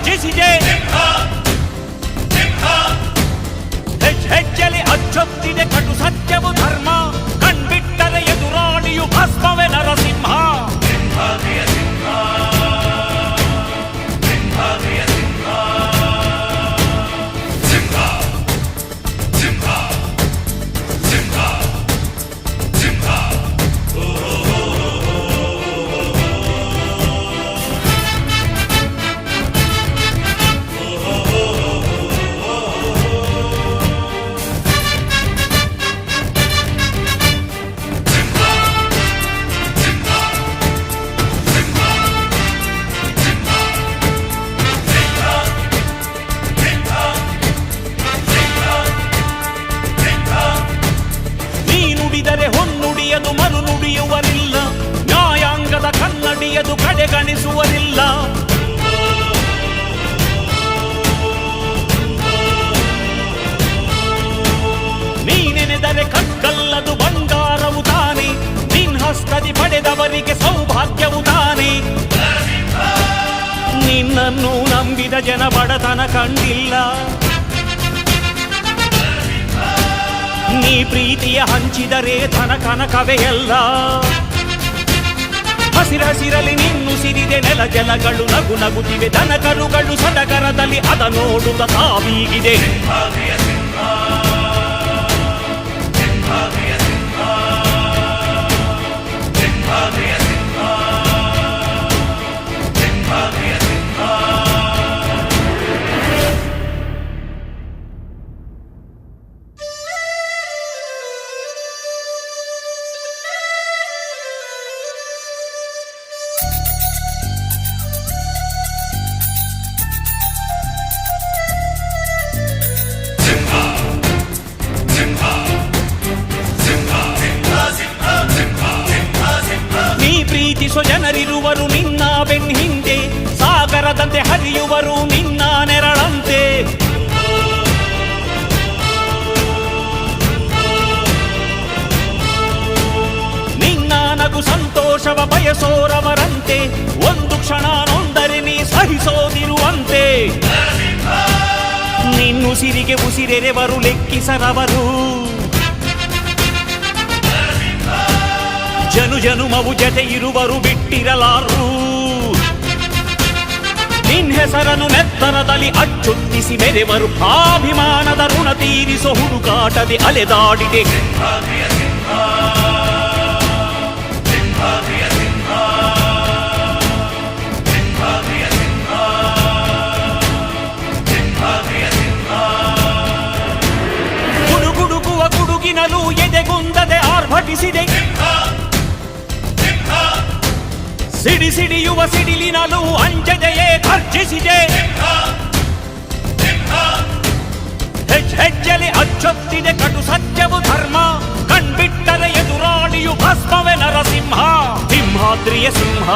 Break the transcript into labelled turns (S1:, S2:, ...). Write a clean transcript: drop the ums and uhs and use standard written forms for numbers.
S1: ಘರ್ಜಿಸಿದೆ. ಹೆಜ್ಜೆಲಿ ಅಚ್ಚೊತ್ತಿದೆ ಕಟು ಸತ್ಯವು ಧರ್ಮ, ಕಣ್ಬಿಟ್ಟರೆ ಎದುರಾಳಿಯು ಭಸ್ಮವೇ ನರಸಿಂಹ. ಹೊನ್ನುಡಿಯದು ಮರು ನುಡಿಯುವರಿಲ್ಲ, ನ್ಯಾಯಾಂಗದ ಕನ್ನಡಿಯದು ಕಡೆಗಣಿಸುವರಿಲ್ಲ. ನೀನೆನೆದರೆ ಕಗ್ಗಲ್ಲದು ಬಂಗಾರವು ತಾನೆ, ನಿನ್ ಹಸ್ತದಿ ಪಡೆದವರಿಗೆ ಸೌಭಾಗ್ಯವು ತಾನೆ. ನಿನ್ನನ್ನು ನಂಬಿದ ಜನ ಬಡತನ ಕಂಡಿಲ್ಲ, ನೀ ಪ್ರೀತಿಯ ಹಂಚಿದರೆ ಧನ ಕನಕವೇ ಎಲ್ಲ. ಹಸಿರಸಿರಲಿ ನಿನ್ನುಸಿರಿದೆ ನೆಲ ಜಲಗಳು ನಗು ನಗುತ್ತಿವೆ, ದನ ಕರುಗಳು ಸಡಗರದಲ್ಲಿ ಅದ ನೋಡುತ್ತ ತಾವೀಗಿದೆ. ಪ್ರೀತಿಸೋ ಜನರಿರುವರು ನಿನ್ನ ಬೆನ್ ಹಿಂದೆ, ಸಾಗರದಂತೆ ಹರಿಯುವರು ನಿನ್ನ ನೆರಳಂತೆ. ನಿನ್ನ ನಗು ಸಂತೋಷವ ಬಯಸೋರವರಂತೆ, ಒಂದು ಕ್ಷಣ ನೊಂದರೆ ನೀ ಸಹಿಸೋದಿರುವಂತೆ. ನಿನ್ನುಸಿರಿಗೆ ಉಸಿರೆರೆವರು ಲೆಕ್ಕಿಸರವರು, ಜನು ಜನುಮವು ಜತೆ ಇರುವರು ಬಿಟ್ಟಿರಲಾರು. ನಿನ್ ಹೆಸರನ್ನು ನೆತ್ತರದಲ್ಲಿ ಅಚ್ಚೊತ್ತಿಸಿ ಮೆರೆವರು, ಅಭಿಮಾನದ ಋಣ ತೀರಿಸೋ ಹುಡುಕಾಟದೆ ಅಲೆದಾಡಿದೆ. ಗುಡುಗುಡುಗುವ ಗುಡುಗಿನಲು ಎದೆಗುಂದದೆ ಆರ್ಭಟಿಸಿದೆ, ಸಿಡಿ ಸಿಡಿಯುವ ಸಿಡಿಲಿನಲು ಅಂಜದೆಯೇ ಘರ್ಜಿಸಿದೆ. ಹೆಜ್ಜೆಲಿ ಅಚ್ಚೊತ್ತಿದೆ ಕಟು ಸತ್ಯವು ಧರ್ಮ, ಕಣ್ಬಿಟ್ಟರೆ ಎದುರಾಳಿಯು ಭಸ್ಮವೇ ನರಸಿಂಹ. ಸಿಂಹಾದ್ರಿಯ ಸಿಂಹ.